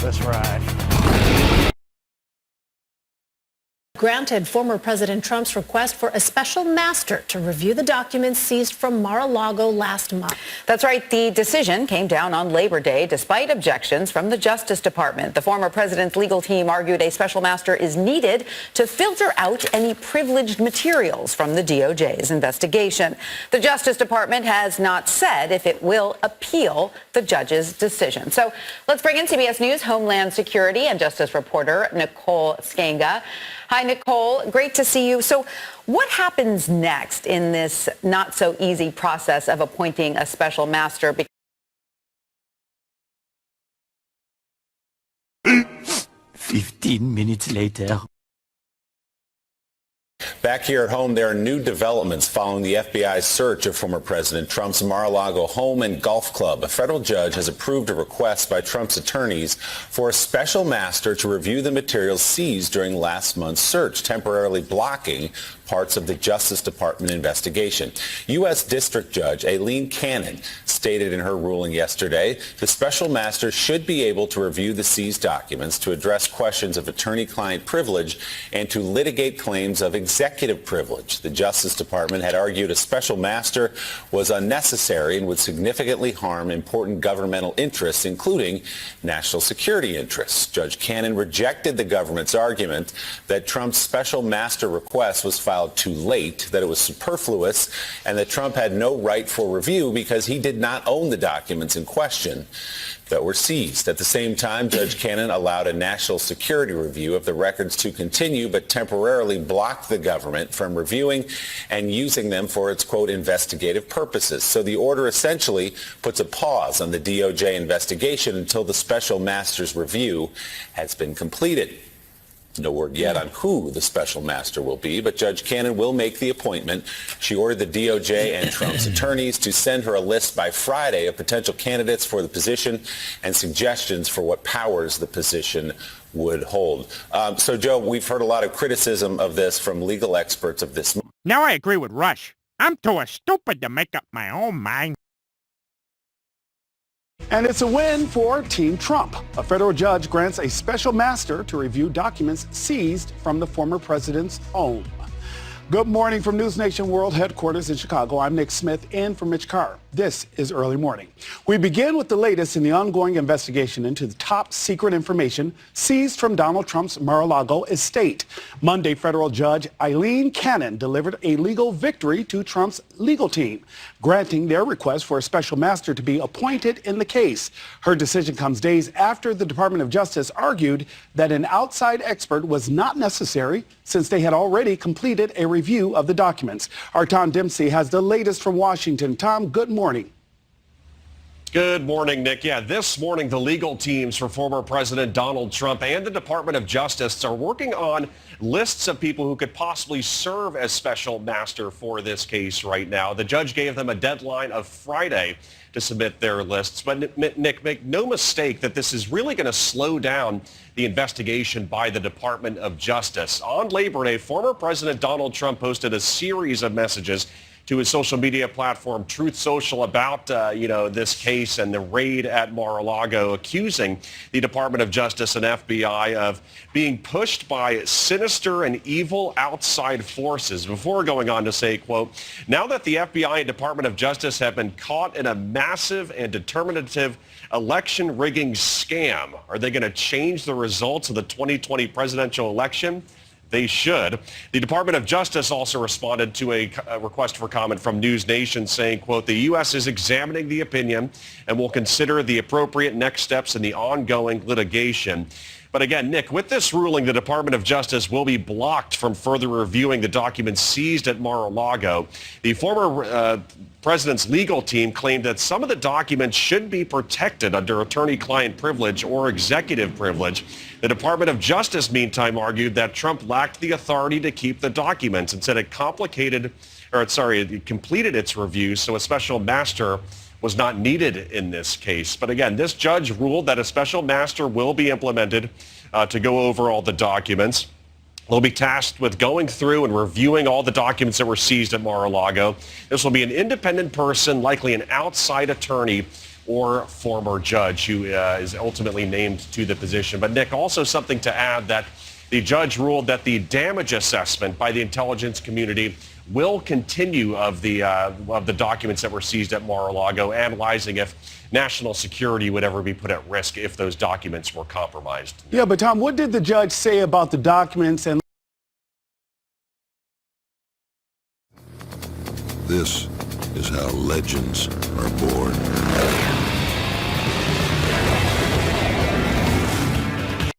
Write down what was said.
That's right. Granted former President Trump's request for a special master to review the documents seized from Mar-a-Lago last month. That's right. The decision came down on Labor Day despite objections from the Justice Department. The former president's legal team argued a special master is needed to filter out any privileged materials from the DOJ's investigation. The Justice Department has not said if it will appeal the judge's decision. So let's bring in CBS News Homeland Security and Justice reporter Nicole Sganga. Hi, Nicole. Great to see you. So what happens next in this not so easy process of appointing a special master? 15 minutes later. Back here at home, there are new developments following the FBI's search of former President Trump's Mar-a-Lago home and golf club. A federal judge has approved a request by Trump's attorneys for a special master to review the materials seized during last month's search, temporarily blocking parts of the Justice Department investigation. U.S. District Judge Aileen Cannon stated in her ruling yesterday the special master should be able to review the seized documents to address questions of attorney-client privilege and to litigate claims of executive privilege. The Justice Department had argued a special master was unnecessary and would significantly harm important governmental interests, including national security interests. Judge Cannon rejected the government's argument that Trump's special master request was filed too late, that it was superfluous, and that Trump had no right for review because he did not own the documents in question that were seized. At the same time, Judge Cannon allowed a national security review of the records to continue, but temporarily blocked the government from reviewing and using them for its, quote, investigative purposes. So the order essentially puts a pause on the DOJ investigation until the special master's review has been completed. No word yet on who the special master will be, but Judge Cannon will make the appointment. She ordered the DOJ and Trump's attorneys to send her a list by Friday of potential candidates for the position and suggestions for what powers the position would hold. So, Joe, we've heard a lot of criticism of this from legal experts of this. Now I agree with Rush. I'm too stupid to make up my own mind. And it's a win for Team Trump. A federal judge grants a special master to review documents seized from the former president's home. Good morning from News Nation World Headquarters in Chicago. I'm Nick Smith in for Mitch Carr. This is Early Morning. We begin with the latest in the ongoing investigation into the top secret information seized from Donald Trump's Mar-a-Lago estate. Monday, federal judge Aileen Cannon delivered a legal victory to Trump's legal team, granting their request for a special master to be appointed in the case. Her decision comes days after the Department of Justice argued that an outside expert was not necessary since they had already completed a review of the documents. Our Tom Dempsey has the latest from Washington. Tom, good morning. Good morning, Nick. Yeah, this morning, the legal teams for former President Donald Trump and the Department of Justice are working on lists of people who could possibly serve as special master for this case right now. The judge gave them a deadline of Friday to submit their lists. But Nick, make no mistake that this is really going to slow down the investigation by the Department of Justice. On Labor Day, former President Donald Trump posted a series of messages to his social media platform, Truth Social, about, this case and the raid at Mar-a-Lago, accusing the Department of Justice and FBI of being pushed by sinister and evil outside forces, before going on to say, quote, now that the FBI and Department of Justice have been caught in a massive and determinative election rigging scam, are they going to change the results of the 2020 presidential election? They should. The Department of Justice also responded to a request for comment from News Nation saying, quote, the U.S. is examining the opinion and will consider the appropriate next steps in the ongoing litigation. But again, Nick, with this ruling, the Department of Justice will be blocked from further reviewing the documents seized at Mar-a-Lago. The former president's legal team claimed that some of the documents should be protected under attorney-client privilege or executive privilege. The Department of Justice, meantime, argued that Trump lacked the authority to keep the documents and said it completed its review, so a special master was not needed in this case. But again, this judge ruled that a special master will be implemented to go over all the documents. They'll be tasked with going through and reviewing all the documents that were seized at Mar-a-Lago. This will be an independent person, likely an outside attorney, or former judge who is ultimately named to the position. But Nick, also something to add that the judge ruled that the damage assessment by the intelligence community will continue of the documents that were seized at Mar-a-Lago, analyzing if national security would ever be put at risk if those documents were compromised. Yeah, but Tom, what did the judge say about the documents? And this is how legends are born.